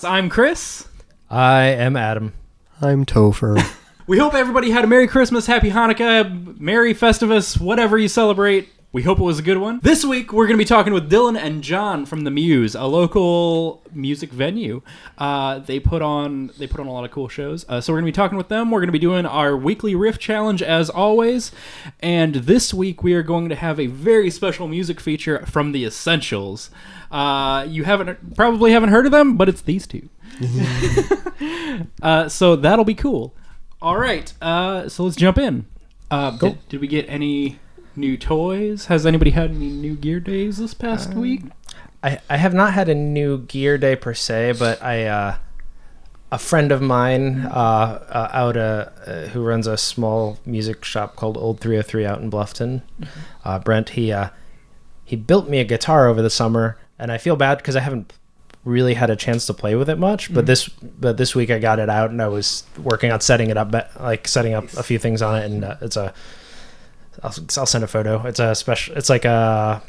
I'm Chris. I am Adam. I'm Topher. We hope everybody had a Merry Christmas, Happy Hanukkah, Merry Festivus, whatever you celebrate. We hope it was a good one. This week, we're going to be talking with Dylan and John from the Muse, a local music venue. They put on a lot of cool shows. So we're going to be talking with them. We're going to be doing our weekly riff challenge as always. And this week, we are going to have a very special music feature from the Essentials. You probably haven't heard of them, but it's these two. So that'll be cool. All right, so let's jump in. Cool. Did we get any new toys? Has anybody had any new gear days this past week? I have not had a new gear day per se, but a friend of mine who runs a small music shop called Old 303 out in Bluffton, Brent, he built me a guitar over the summer, and I feel bad because I haven't really had a chance to play with it much, but this week I got it out and I was working on setting it up, setting up a few things on it, and I'll send a photo. It's a special. It's like a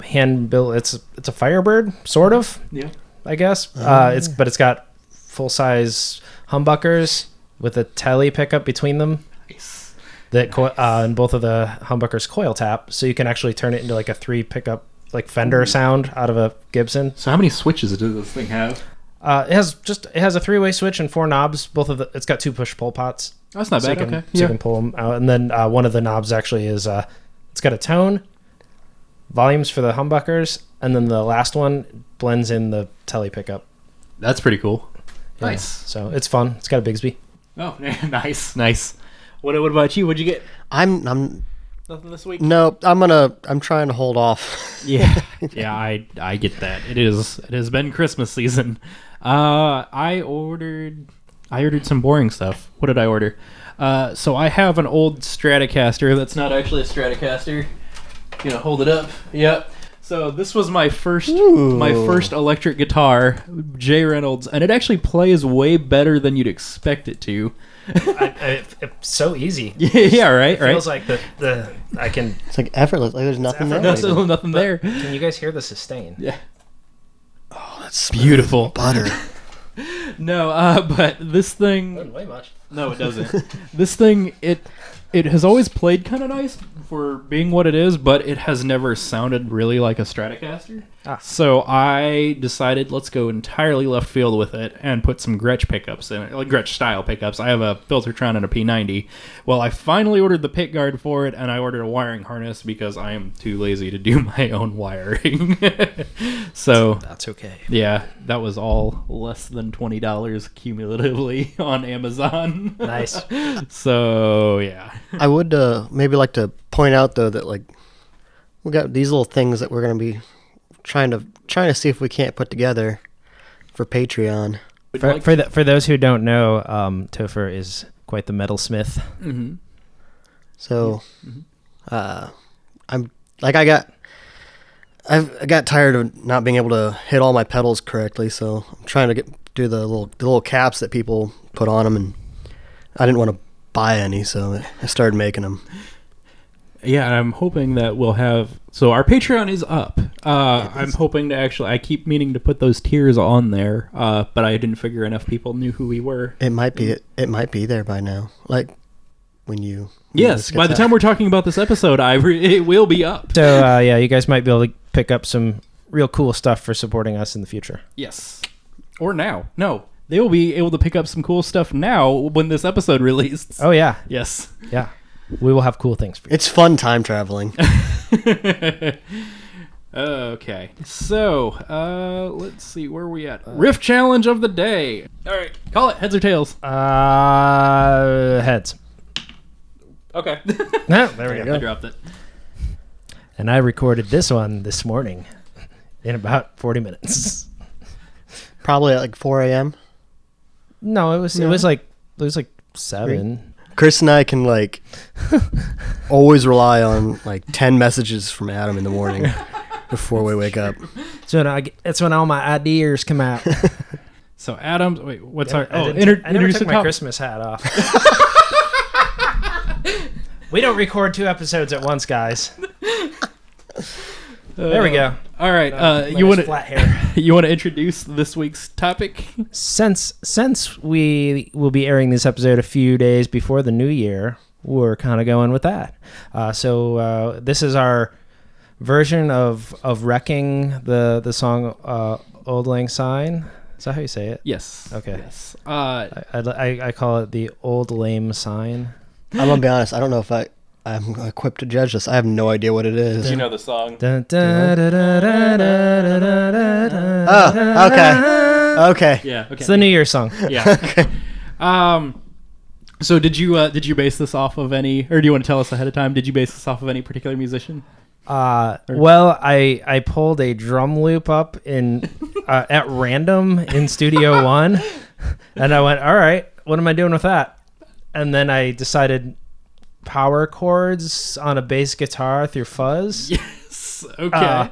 hand built. It's a Firebird, sort of. Yeah. I guess. But it's got full size humbuckers with a telly pickup between them. Nice. And both of the humbuckers coil tap, so you can actually turn it into like a 3 pickup like Fender sound out of a Gibson. So how many switches does this thing have? It has a 3-way switch and 4 knobs. It's got 2 push pull pots. That's not bad. So you can pull them out, and then one of the knobs actually is it's got a tone, volumes for the humbuckers, and then the last one blends in the telly pickup. That's pretty cool. Yeah. Nice. So it's fun. It's got a Bigsby. Oh, nice. What about you? What'd you get? I'm Nothing this week. No, I'm trying to hold off. Yeah, I get that. It has been Christmas season. I ordered some boring stuff. What did I order? So I have an old Stratocaster that's not actually a Stratocaster. Hold it up. Yep. So this was my first electric guitar, J Reynolds, and it actually plays way better than you'd expect it to. It's so easy. Yeah, right. It feels like I can. It's like effortless. Like there's nothing there. Nothing there. Can you guys hear the sustain? Yeah. Oh, that's beautiful. Butter. No, but this thing. Doesn't weigh much. No, it doesn't. This thing, it has always played kind of nice for being what it is, but it has never sounded really like a Stratocaster. So I decided let's go entirely left field with it and put some Gretsch pickups in it, like Gretsch style pickups. I have a Filtertron and a P90. Well, I finally ordered the pick guard for it, and I ordered a wiring harness because I am too lazy to do my own wiring. So that's okay. Yeah, that was all less than $20 cumulatively on Amazon. Nice. So yeah, I would maybe like to point out though that like we got these little things that we're gonna be trying to see if we can't put together for Patreon. For those who don't know, Topher is quite the metalsmith. Mm-hmm. So, I'm like I got tired of not being able to hit all my pedals correctly. So I'm trying to do the little caps that people put on them, and I didn't want to buy any, so I started making them. Yeah, and I'm hoping that we'll have... So our Patreon is up. I'm hoping to actually... I keep meaning to put those tiers on there, but I didn't figure enough people knew who we were. It might be there by now. Like, when you... Yes, by the time we're talking about this episode, it will be up. So, you guys might be able to pick up some real cool stuff for supporting us in the future. Yes. Or now. No. They will be able to pick up some cool stuff now when this episode released. Oh, yeah. Yes. Yeah. We will have cool things for you. It's fun time traveling. Okay. So, let's see. Where are we at? Riff challenge of the day. All right. Call it. Heads or tails? Heads. Okay. No, there we go. I dropped it. And I recorded this one this morning in about 40 minutes. Probably at like 4 a.m. No, it was like 7. Chris and I can like always rely on like 10 messages from Adam in the morning before we wake up. So that's when all my ideas come out. So Adam, wait, what's our? I never took my Christmas hat off. We don't record 2 episodes at once, guys. There we go. All right. My You want nice flat hair. to you want to introduce this week's topic? Since we will be airing this episode a few days before the new year, we're kind of going with that. So this is our version of wrecking the song "Old Lang Syne." Is that how you say it? Yes. Okay. Yes. I call it the Old Lame Sign. I'm gonna be honest. I don't know if I'm equipped to judge this. I have no idea what it is. Do you know the song? Oh, okay. Okay. Yeah. Okay. It's the New Year's song. Yeah. Okay. So did you base this off of any, or do you want to tell us ahead of time? Did you base this off of any particular musician? Well, I pulled a drum loop up in at random in Studio One, and I went, all right, what am I doing with that? And then I decided power chords on a bass guitar through fuzz. Yes. Okay.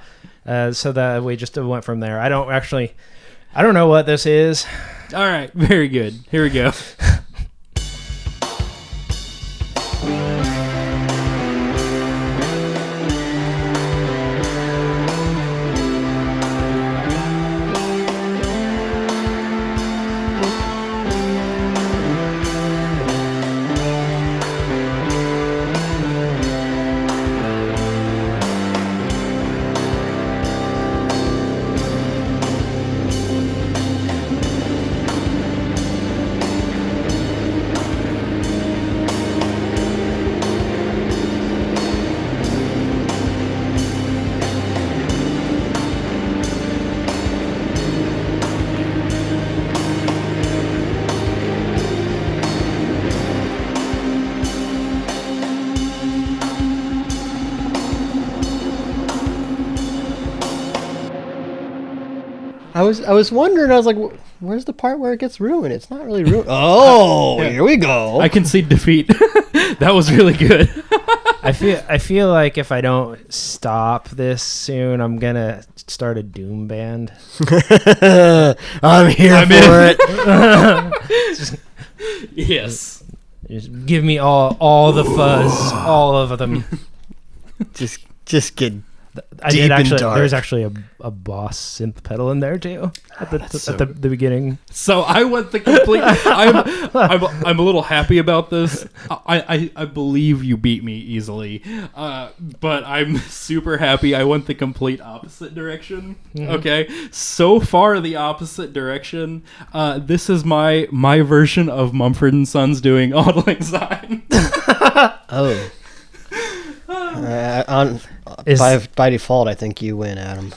So that we just went from there. I don't know what this is. All right. Very good. Here we go. I was wondering. I was like, "Where's the part where it gets ruined? It's not really ruined." Oh, Yeah. Here we go. I concede defeat. That was really good. I feel like if I don't stop this soon, I'm gonna start a doom band. I'm here for it. Yes. Just give me all the fuzz, all of them. Just get. I Deep did and actually. dark. There's actually a Boss synth pedal in there too at the beginning. So I went the complete. I'm a little happy about this. I believe you beat me easily, but I'm super happy. I went the complete opposite direction. Mm-hmm. Okay, so far the opposite direction. This is my version of Mumford and Sons doing "Auld Lang Syne." Oh. By default, I think you win, Adam.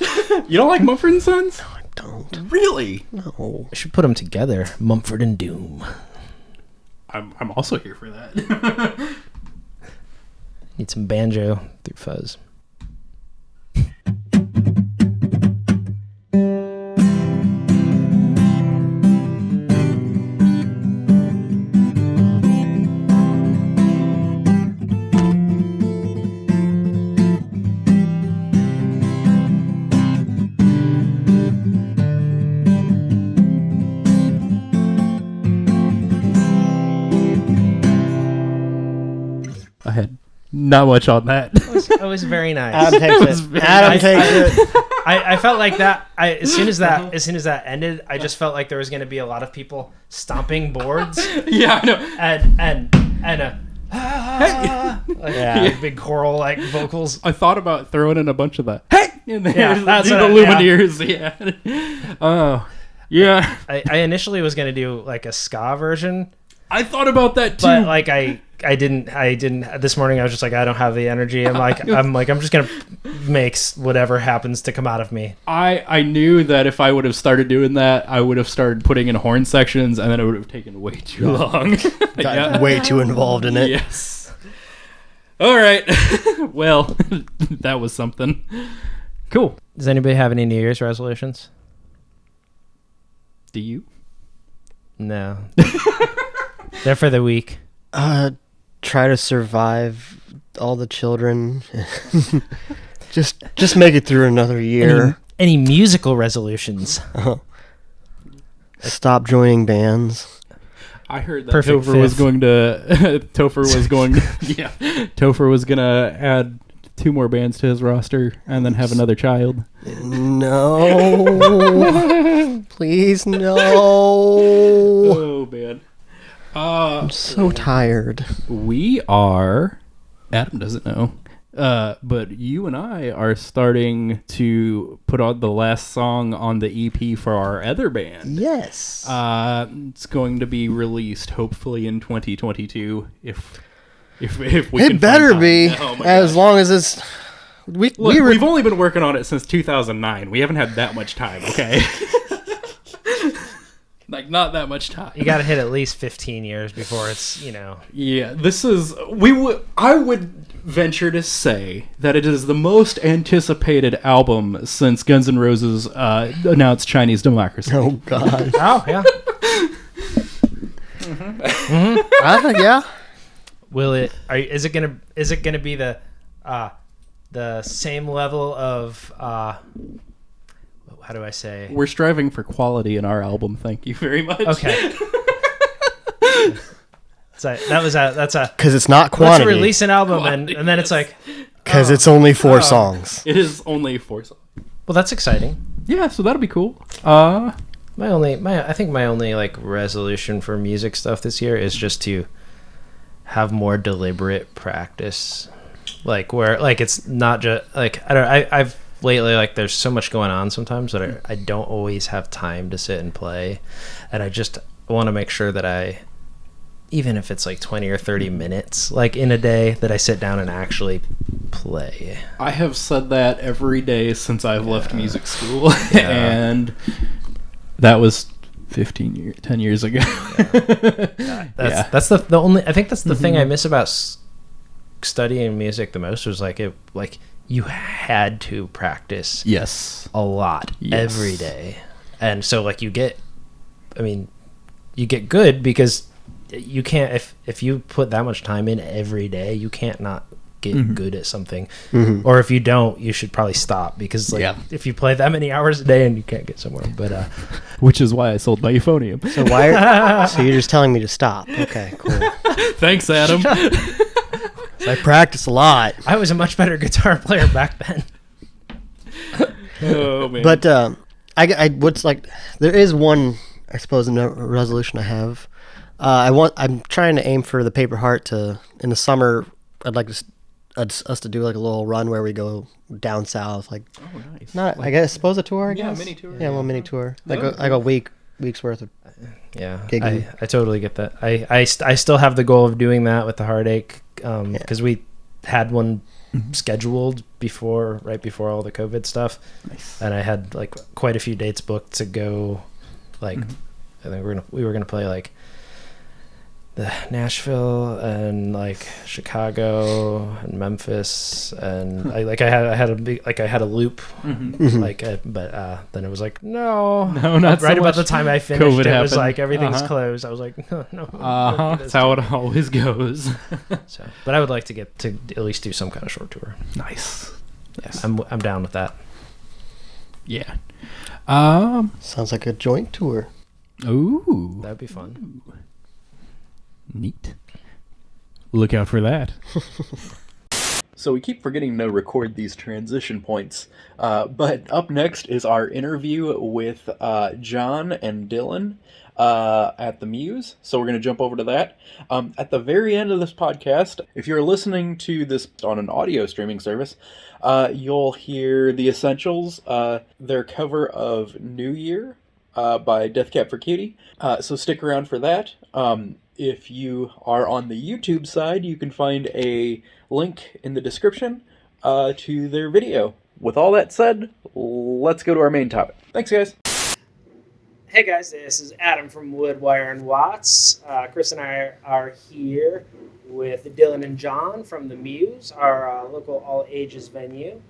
You don't like Mumford and Sons? I don't. Really? No. We should put them together, Mumford and Doom. I'm also here for that. Need some banjo through fuzz. I had not much on that. It was very nice. Adam takes it. Adam takes it. I felt like that. As soon as that ended, I just felt like there was going to be a lot of people stomping boards Yeah, I know. and Yeah. big choral like vocals. I thought about throwing in a bunch of the "Hey!" in there. Yeah, that's the what Lumineers. Yeah. Oh, yeah. I initially was going to do like a ska version, I thought about that too. but like I didn't. This morning I was just like, I don't have the energy. I'm just gonna make whatever happens to come out of me. I knew that if I would have started doing that, I would have started putting in horn sections, and then it would have taken way too long. Got way too involved in it. Yes. All right. Well, that was something. Cool. Does anybody have any New Year's resolutions? Do you? No. They're for the week. Try to survive all the children. just make it through another year. Any musical resolutions? Stop joining bands. I heard that Perfect Topher was fifth. going to Topher was going to Topher was gonna add 2 more bands to his roster and then have another child? No. Please, no. Oh, man. I'm so tired. We are... Adam doesn't know. But you and I are starting to put on the last song on the EP for our other band. Yes. It's going to be released hopefully in 2022 if we It can better find be, time. Oh my as gosh. long as it's... Look, we've only been working on it since 2009. We haven't had that much time, okay? Like, not that much time. You got to hit at least 15 years before it's, Yeah, this is... I would venture to say that it is the most anticipated album since Guns N' Roses announced Chinese Democracy. Oh, God. Oh, yeah. Yeah. Will it? Is it gonna be the same level of how do I say? We're striving for quality in our album. Thank you very much. Okay. That's a Because it's not let's quantity. release an album and then it's like, Because it's only 4 songs. It is only 4 songs. well, that's exciting. Yeah, so that'll be cool. I think my only like resolution for music stuff this year is just to have more deliberate practice, like where like it's not just like I've lately, like, there's so much going on sometimes that I don't always have time to sit and play, and I just want to make sure that I, even if it's like 20 or 30 minutes like in a day, that I sit down and actually play. I have said that every day since I've left music school, and that was 10 years ago. That's the only, I think that's the thing I miss about studying music the most, was like you had to practice Yes. a lot every day, and so like you get good because you can't, if you put that much time in every day, you can't not get good at something. Or if you don't, you should probably stop, because like if you play that many hours a day and you can't get somewhere. But which is why I sold my euphonium. So so you're just telling me to stop. Okay, cool. Thanks, Adam. I practice a lot. I was a much better guitar player back then. Oh man. But I what's like, there is one, I suppose, resolution I have. I'm trying to aim for the Paper Heart to, in the summer, I'd like us to do like a little run where we go down south, like, oh, nice. not, I guess, suppose a tour, I guess. Yeah, mini tour. Yeah, a little mini tour. Like a week's worth of gigging. I totally get that. I still have the goal of doing that with the Heartache, because we had one scheduled right before all the COVID stuff. Nice. And I had like quite a few dates booked to go. Like, I think we were gonna play like the Nashville and like Chicago and Memphis, and I had a loop, but then it was like no, not right so about much. the time I finished. COVID it was happened. like everything's closed. I was like no. That's how it always goes. So, but I would like to get to at least do some kind of short tour. Nice. Yes. I'm down with that. Yeah. Sounds like a joint tour. Ooh. That'd be fun. Neat. Look out for that. So we keep forgetting to record these transition points, but up next is our interview with John and Dylan at the Muse. So we're going to jump over to that. At the very end of this podcast, if you're listening to this on an audio streaming service, you'll hear The Essentials, their cover of New Year by Death Cab for Cutie. So stick around for that. If you are on the YouTube side, you can find a link in the description to their video. With all that said, let's go to our main topic. Thanks, guys. Hey guys, this is Adam from Wood, Wire, and Watts. Chris and I are here with Dylan and John from the Muse, our local all-ages venue.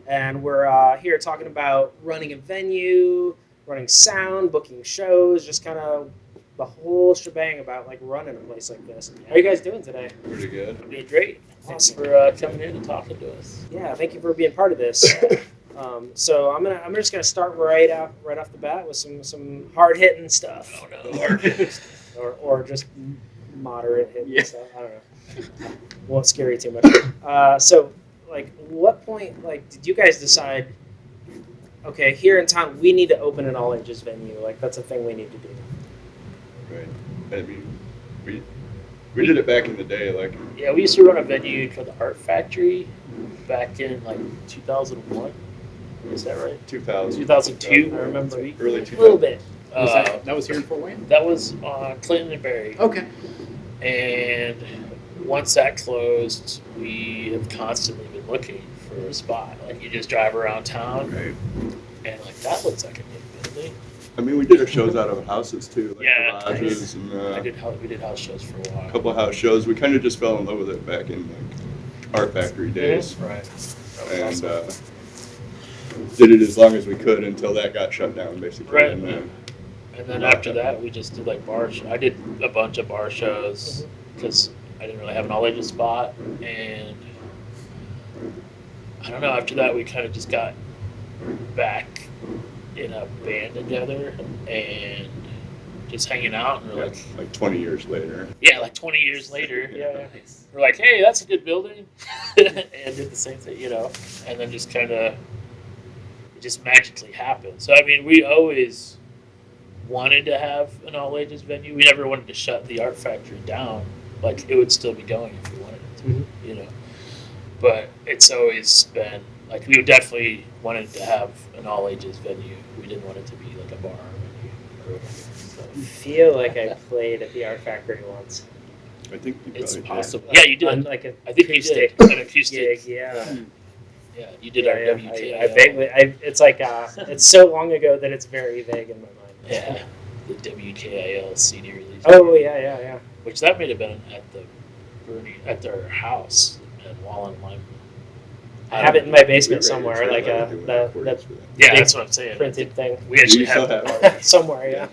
And we're here talking about running a venue, running sound, booking shows, just kind of the whole shebang about like running a place like this. How are you guys doing today? Pretty good. I'm doing great. Thanks for coming in and talking to us. Yeah, thank you for being part of this. So I'm just gonna start right off the bat with some hard hitting stuff. Oh no, hard hitting. or just moderate hitting stuff. I don't know. Won't scare you too much. So like, point, like, did you guys decide, okay, here in town, we need to open an all ages venue? Like, that's a thing we need to do. Right. I mean, we did it back in the day, like Yeah, we used to run a venue for the Art Factory back in like 2001. Is that right? 2000, 2002. I remember early A 2000. little bit. That was here in Fort Wayne? That was on Clinton and Berry. Okay. And once that closed, we have constantly been looking for a spot. Like you just drive around town, Right. and like that looks like a good building. I mean, we did our shows out of houses too, like Yeah, garages and We did house shows for a while. a couple of house shows. We kind of just fell in love with it back in like Art Factory days, Right. and did it as long as we could until that got shut down, basically. Right. And then, And then after that, we just did like bar. I did a bunch of bar shows because I didn't really have an all ages spot, and I don't know. After that, we kind of just got back in a band together and just hanging out. And we're like 20 years later. like 20 years later, we're like, hey, that's a good building, and did the same thing, and then just kind of it just magically happened. So I mean, we always wanted to have an all ages venue. We never wanted to shut the Art Factory down. Like it would still be going if we wanted it to, But it's always been like we definitely wanted to have an all ages venue. We didn't want it to be like a bar venue or whatever. So I feel like I played at the Art Factory once. I think you it's probably possible. Yeah, you On did. like a I think you acoustic did an acoustic. gig, yeah. Yeah, you did our WK. I vaguely, it's like, it's so long ago that it's very vague in my mind. Yeah, the WKIL CD release. Oh, yeah. Which that may have been at their house at Wallen Lime. I have it in my We basement were somewhere, actually like doing the recordings for that. Yeah, big that's what I'm saying. printed thing. We actually You still have have the Somewhere, yeah.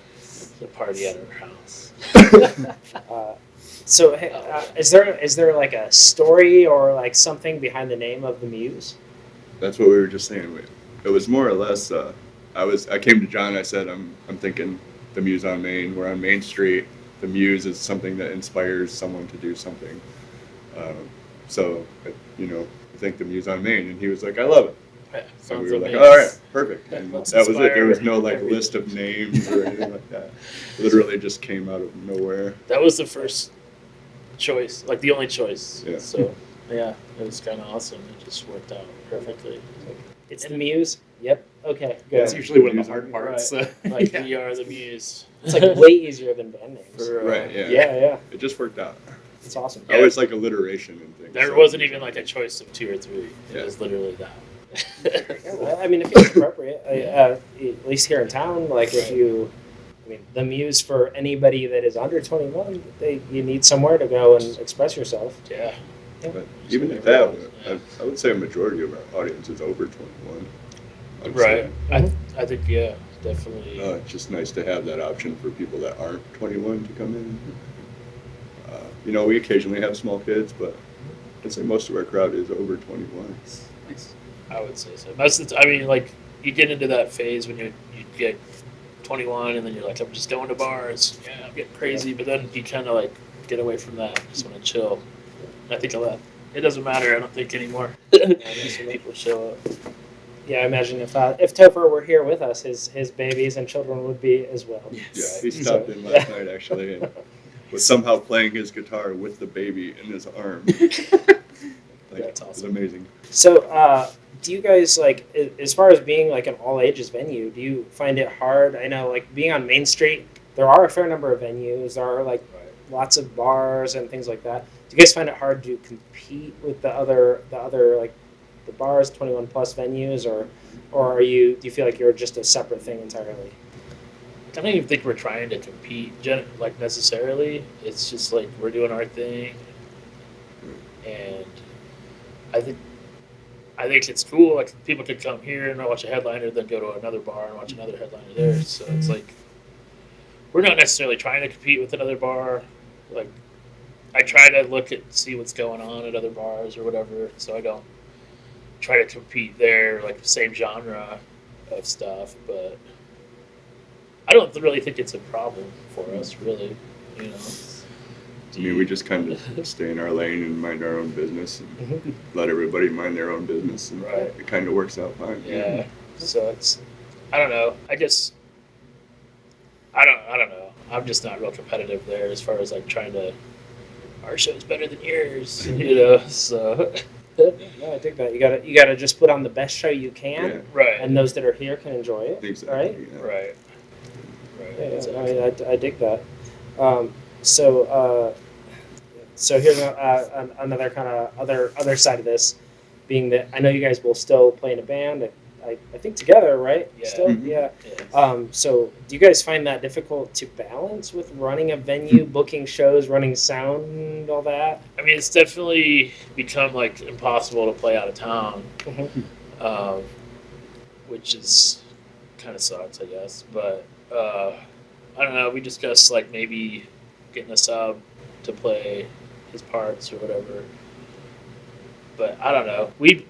party at our house. So, hey, is there like a story or like something behind the name of the Muse? That's what we were just saying. It was more or less. I came to John. I said, I'm thinking the Muse on Main. We're on Main Street. The Muse is something that inspires someone to do something. So I think the Muse on Main, and he was like, I love it. Yeah, And sounds we were like, amazing. all right, perfect. And Let's that was it. There inspire was no like everything. list of names or anything like that. Literally just came out of nowhere. That was the first choice, like the only choice. Yeah. So, yeah, it was kind of awesome. It just worked out perfectly. It's the Muse? Yep. Okay, good. That's usually one of the hard parts. Like, we are the Muse. It's like way easier than band names. For, Right. Yeah. Yeah. It just worked out. It's awesome. I always like alliteration and things. There so- wasn't even like a choice of 2 or 3. It Yeah. was literally that. Yeah, well, I mean, if it's appropriate, at least here in town, like the Muse for anybody that is under 21, you need somewhere to go and express yourself. Yeah. But even at that, I would say a majority of our audience is over 21. I would Right. say. I think, yeah, definitely. It's just nice to have that option for people that aren't 21 to come in. We occasionally have small kids, but I'd say most of our crowd is over 21. I would say so. Most of the I mean, like, you get into that phase when you get 21 and then you're like, I'm just going to bars. Yeah, I'm getting crazy. But then you kind of, like, get away from that. Just want to chill. And I think it doesn't matter, I don't think, anymore. Just when people show up. Yeah, I imagine if Topher were here with us, his babies and children would be as well. Yeah, he stopped in last night actually and was somehow playing his guitar with the baby in his arm. That's It was awesome. amazing. So, do you guys, like, as far as being like an all ages venue, do you find it hard? I know, like, being on Main Street, there are a fair number of venues. There are like lots of bars and things like that. Do you guys find it hard to compete with the other like the bars, 21 plus venues, or do you feel like you're just a separate thing entirely? I don't even think we're trying to compete, like, necessarily. It's just like we're doing our thing, and I think it's cool. Like, people could come here and watch a headliner, then go to another bar and watch another headliner there. So it's like we're not necessarily trying to compete with another bar. Like, I try to see what's going on at other bars or whatever, so I don't try to compete there, like the same genre of stuff, but I don't really think it's a problem for us, really. I mean, we just kind of stay in our lane and mind our own business and Mhm. let everybody mind their own business, and Right. it kind of works out fine. Yeah. So it's, I don't know. I don't know. I'm just not real competitive there as far as like trying to. Our show's better than yours, you know. So. No, I dig that. You gotta just put on the best show you can, Yeah. Right. and those that are here can enjoy it. Exactly. Right? Yeah. Right. Right. Yeah, Exactly. I dig that. So here's another kind of other side of this, being that I know you guys will still play in a band. I think together, right? Yeah. Still, Mhm. yeah. Yeah. So do you guys find that difficult to balance with running a venue, booking shows, running sound, and all that? I mean, it's definitely become like impossible to play out of town, um, which is kind of sucks, I guess. But I don't know. We discussed like maybe getting a sub to play his parts or whatever. But I don't know. We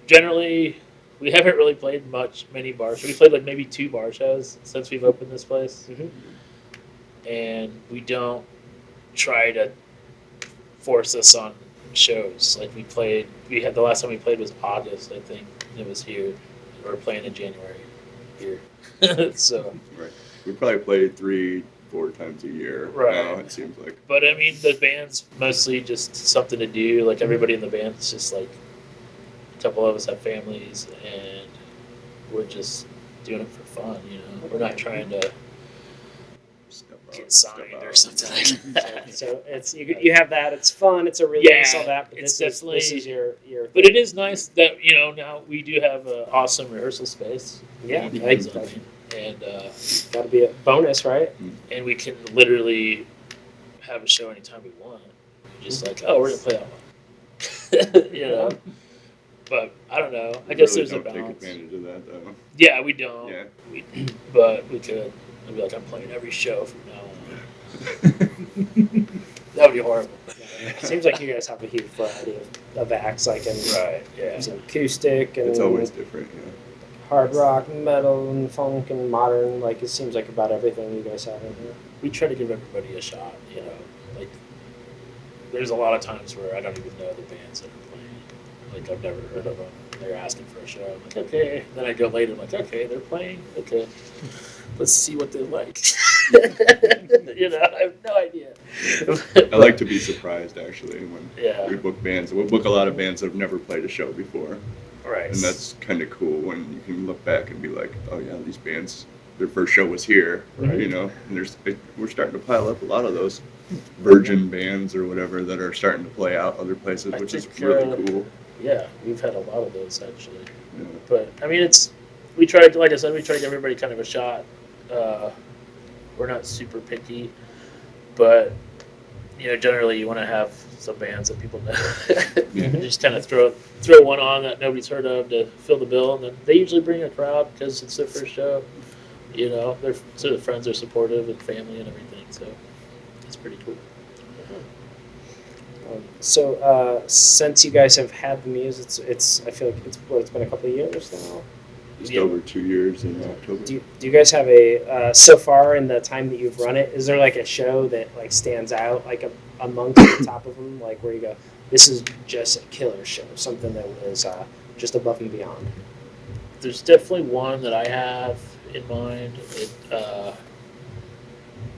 haven't really played many bar shows. We played like maybe 2 bar shows since we've opened this place, Mhm. and we don't try to force us on shows. Like we had the last time we played was August, I think. It was here. We were playing in January here. So, Right. We probably play 3-4 times a year Right. now. It seems like. but I mean, the band's mostly just something to do. Like everybody in the band is just like a couple of us have families, and we're just doing it for fun. You know, we're not trying to Step get out, signed step or out. something like that. So it's you have that. It's fun. It's a release. Yeah, All that. But it's this definitely- is your. But it is nice that now we do have an awesome rehearsal space. Yeah, We can I- use on it. And Got to be a bonus, right? and we can literally have a show anytime we want. Just like, oh, we're gonna play that one. But I don't know. I guess really there's a don't take balance. advantage of that though. Yeah, we don't. Yeah. But we could. I'd be like, I'm playing every show from now on. That would be horrible. Seems like you guys have a huge variety of acts, like in Right. Yeah. there's acoustic and It's always different. Yeah. hard rock, metal, and funk, and modern. Like it seems like about everything you guys have in here. We try to give everybody a shot. Like there's a lot of times where I don't even know the bands that are playing. Like I've never heard of them. They're asking for a show. I'm like, okay. Then I go later. I'm like, okay, they're playing. Okay, let's see what they're like. I have no idea. I like to be surprised actually when Yeah. we book bands. We'll book a lot of bands that have never played a show before, Right. and that's kind of cool when you can look back and be like, oh yeah, these bands, their first show was here, Right. And we're starting to pile up a lot of those virgin bands or whatever that are starting to play out other places, I which is think, really cool. Yeah, we've had a lot of those actually. Yeah. But I mean, we try to, like I said, we try to give everybody kind of a shot. We're not super picky, but generally you want to have some bands that people know. Yeah. Just kind of throw one on that nobody's heard of to fill the bill, and then they usually bring a crowd because it's their first show. Their friends are supportive and family and everything, so it's pretty cool. So since you guys have had the Muse, it's I feel like it's been a couple of years now. Just Yeah. over 2 years in October. Do you guys have a so far in the time that you've run it? Is there like a show that like stands out like amongst the top of them, like where you go, this is just a killer show, something that was just above and beyond? There's definitely one that I have in mind.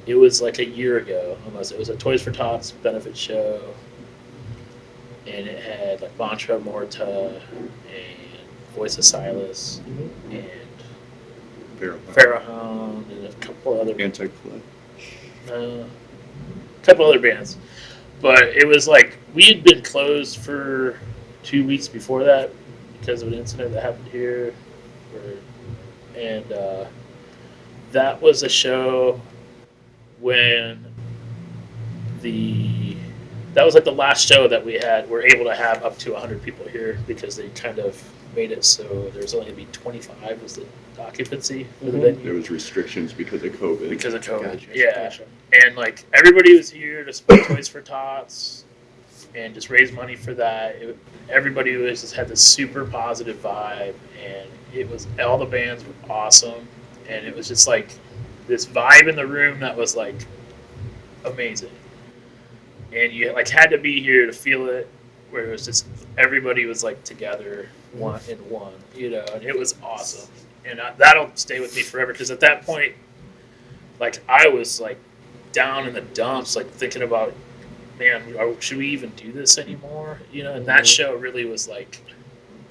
It was like a year ago almost. It was a Toys for Tots benefit show, and it had like Mantra Morta and Voice of Silas and Pharaoh and a couple other Anti-Flood. a couple other bands. But it was like we had been closed for 2 weeks before that because of an incident that happened here, and that was a show when that was like the last show that we had. We're able to have up to 100 people here because they kind of made it so there's only going to be 25 was the occupancy for the Mhm. venue. There was restrictions because of COVID. Because of COVID. Gotcha. Yeah. Gotcha. And like everybody was here to support Toys for Tots and just raise money for that. Everybody was just had this super positive vibe, and it was all the bands were awesome, and it was just like this vibe in the room that was like amazing. and you like had to be here to feel it, where it was just everybody was like together, one in one, and it was awesome, and that'll stay with me forever because at that point, like I was like down in the dumps, like thinking about, man, should we even do this anymore? And that show really was like,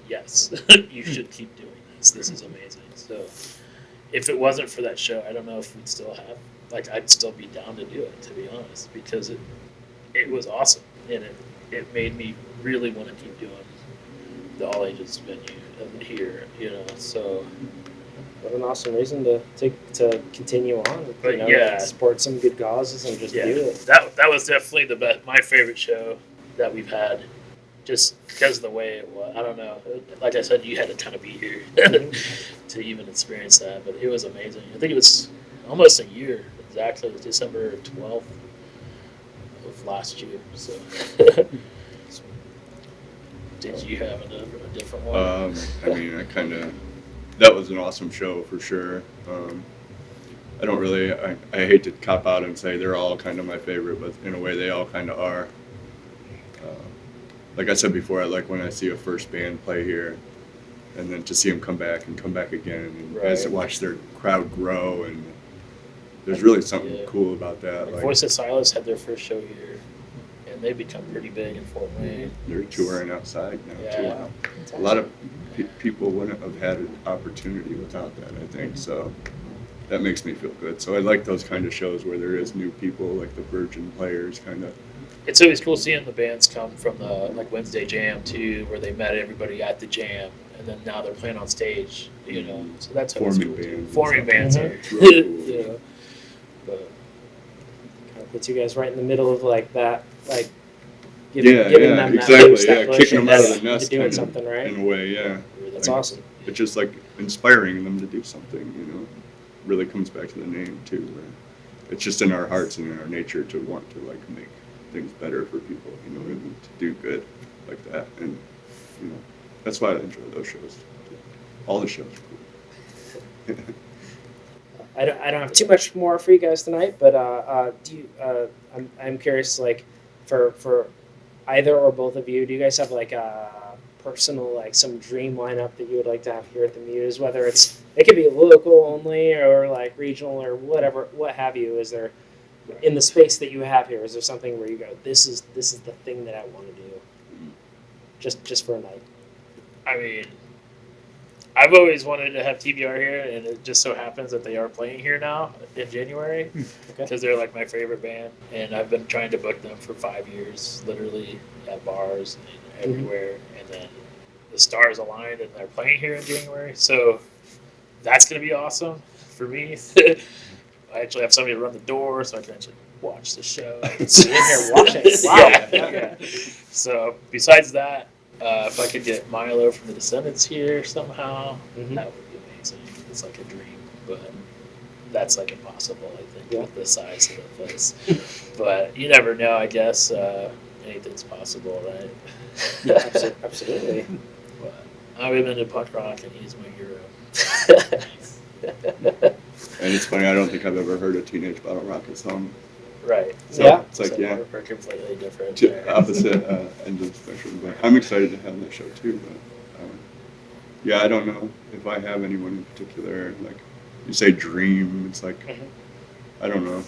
yes, you should keep doing this. This is amazing. So if it wasn't for that show, I don't know if we'd still have, like, I'd still be down to do it, to be honest, because it was awesome. And it made me really want to keep doing the all ages venue here, so. What an awesome reason to continue on. But yeah, support some good causes and just do it. That was definitely the best, my favorite show that we've had, just because of the way it was. I don't know. Like I said, you had to kind of be here to even experience that, but it was amazing. I think it was almost a year exactly. It was December 12th of last year. So, did you have a different one? I mean, that was an awesome show for sure. I don't really, I hate to cop out and say they're all kind of my favorite, but in a way they all kind of are. Like I said before, I like when I see a first band play here, and then to see them come back again, and as I watch their crowd grow, and there's really something cool about that. Like Voice of Silas had their first show here, and they've become pretty big in Fort Wayne. They're touring outside now too. Yeah. A lot of people wouldn't have had an opportunity without that, I think. So that makes me feel good. So I like those kind of shows where there is new people, like the Virgin Players, kind of. It's always cool seeing the bands come from the like Wednesday Jam too, where they met everybody at the jam, and then now they're playing on stage. So that's always forming cool too. bands. Forming bands are really cool. But kind of puts you guys right in the middle of like that, like giving them exactly, that boost, that push kicking them out of the to nest, doing something, right? In a way, yeah. That's like, awesome. It's just like inspiring them to do something, Really comes back to the name too. Where it's just in our hearts and in our nature to want to like make things better for people, and to do good like that. And that's why I enjoy those shows. All the shows are cool. I don't have too much more for you guys tonight, but I'm curious, like for either or both of you, do you guys have like a personal, like some dream lineup that you would like to have here at the Muse, whether it could be local only or like regional or whatever, what have you? Is there, in the space that you have here, is there something where you go, this is the thing that I want to do, just for a night? I mean, I've always wanted to have TBR here, and it just so happens that they are playing here now in January because they're like my favorite band, and I've been trying to book them for 5 years, literally at bars and everywhere, and then the stars aligned and they're playing here in January, so that's going to be awesome for me. I actually have somebody to run the door so I can actually watch the show. Sit in here watching it. Wow. Yeah. So besides that, if I could get Milo from the Descendants here somehow, that would be amazing. It's like a dream, but that's like impossible, I think, with the size of the place. But you never know, I guess. Anything's possible, right? Yeah, absolutely. But I've been into punk rock, and he's my hero. And it's funny, I don't think I've ever heard a Teenage Bottle Rocket song. Right. So it's like, We're completely different. Opposite end of the spectrum. But I'm excited to have that show too. But I don't know if I have anyone in particular. Like you say, dream. It's like I don't know.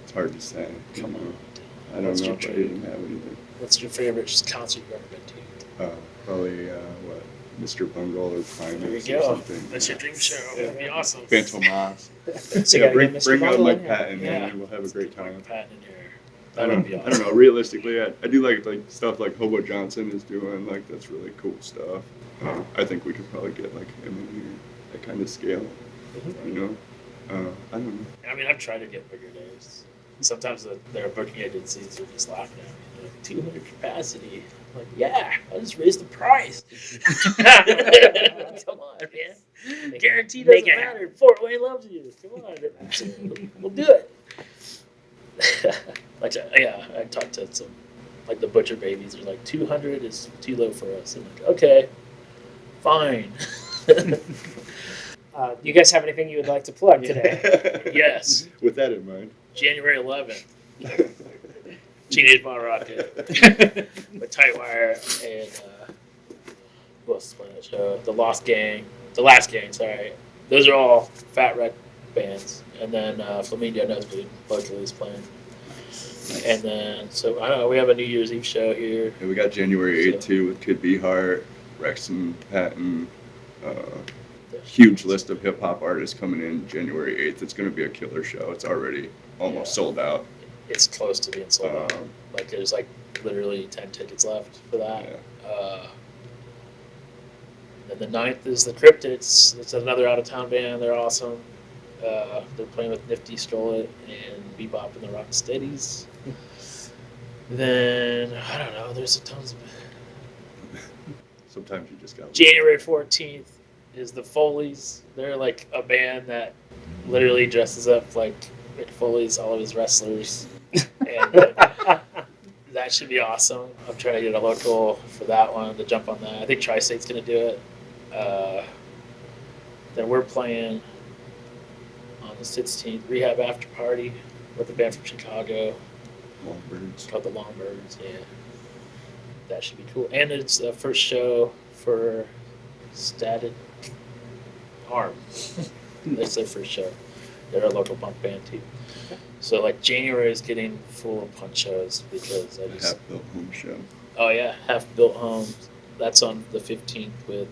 It's hard to say. Come on. I don't know if I even have anything. What's your favorite concert you've ever been to? Probably Mr. Bungle or Primus There you or go. something. That's your dream show. That'd be awesome. Phantom Moss. So bring Bungle Mike in here. Patton in and we'll have a great time. Pat in here. I That would be awesome. don't know. Realistically, I do like stuff like Hobo Johnson is doing. Like that's really cool stuff. I think we could probably get like him in here, that kind of scale. I don't know. I mean, I've tried to get bigger days. Sometimes their booking agencies are just laughing at me. They're like, 200 capacity. I'm like, yeah, I just raised the price. Come on, man. Guarantee doesn't matter. Fort Wayne loves you. Come on. We'll do it. I talked to some, like the Butcher Babies. They're like, 200 is too low for us. I'm like, okay, fine. You guys have anything you would like to plug today? Yes. With that in mind. January 11th, Teenage Bottle Rocket, with Tightwire, and who else is playing that show? The Last Gang, sorry. Those are all Fat Wreck bands. And then Flamingo Nosebleed locally is playing. And then, so I don't know, we have a New Year's Eve show here. And we got January 8th too with Kid Beehart, Wrexham, Patton. Huge list of hip hop artists coming in January 8th. It's going to be a killer show. It's already almost sold out. It's close to being sold out. Like there's like literally 10 tickets left for that. Yeah. And the 9th is the Cryptids. It's another out of town band. They're awesome. They're playing with Nifty Stroll It and Bebop and the Rock Steadies. Then I don't know. There's tons of. Sometimes you just got. January 14th is the Foleys. They're like a band that literally dresses up like Mick Foley's all of his wrestlers, and that should be awesome. I'm trying to get a local for that one to jump on that. I think Tri-State's gonna do it. Then we're playing on the 16th Rehab After Party with a band from Chicago. Longbirds. Called the Longbirds, yeah. That should be cool. And it's the first show for Static Arm. That's their first show. They're a local punk band too. So like January is getting full of punk shows because I just Half Built Home show. Oh yeah, Half Built Home. That's on the 15th with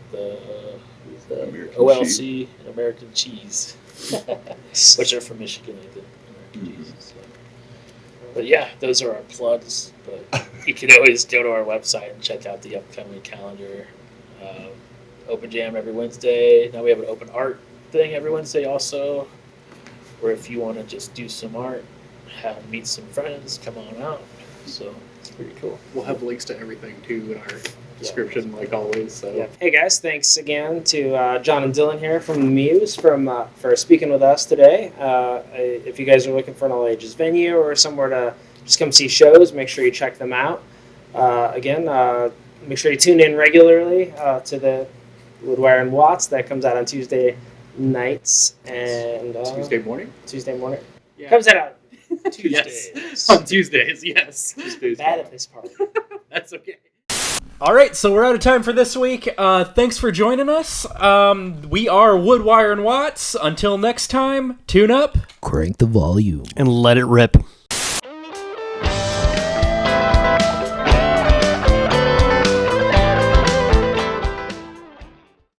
American OLC and American Cheese, which are from Michigan, I think. American Cheese. So. But yeah, those are our plugs. But you can always go to our website and check out the upcoming calendar. Open Jam every Wednesday. Now we have an open art thing every Wednesday also, where if you want to just do some art, meet some friends, come on out. So it's pretty cool. We'll have links to everything too in our description, like always. So Yeah. Hey guys, thanks again to John and Dylan here from the Muse for speaking with us today. If you guys are looking for an all ages venue or somewhere to just come see shows, make sure you check them out. Again, make sure you tune in regularly to the Woodwire and Watts that comes out on Tuesday nights and Tuesday morning. Tuesday morning. Yeah. Comes out on Yes. Tuesdays. On Tuesdays, yes. Tuesdays Bad off. at this part. That's okay. All right, so we're out of time for this week. Thanks for joining us. We are Woodwire and Watts. Until next time, tune up. Crank the volume. And let it rip.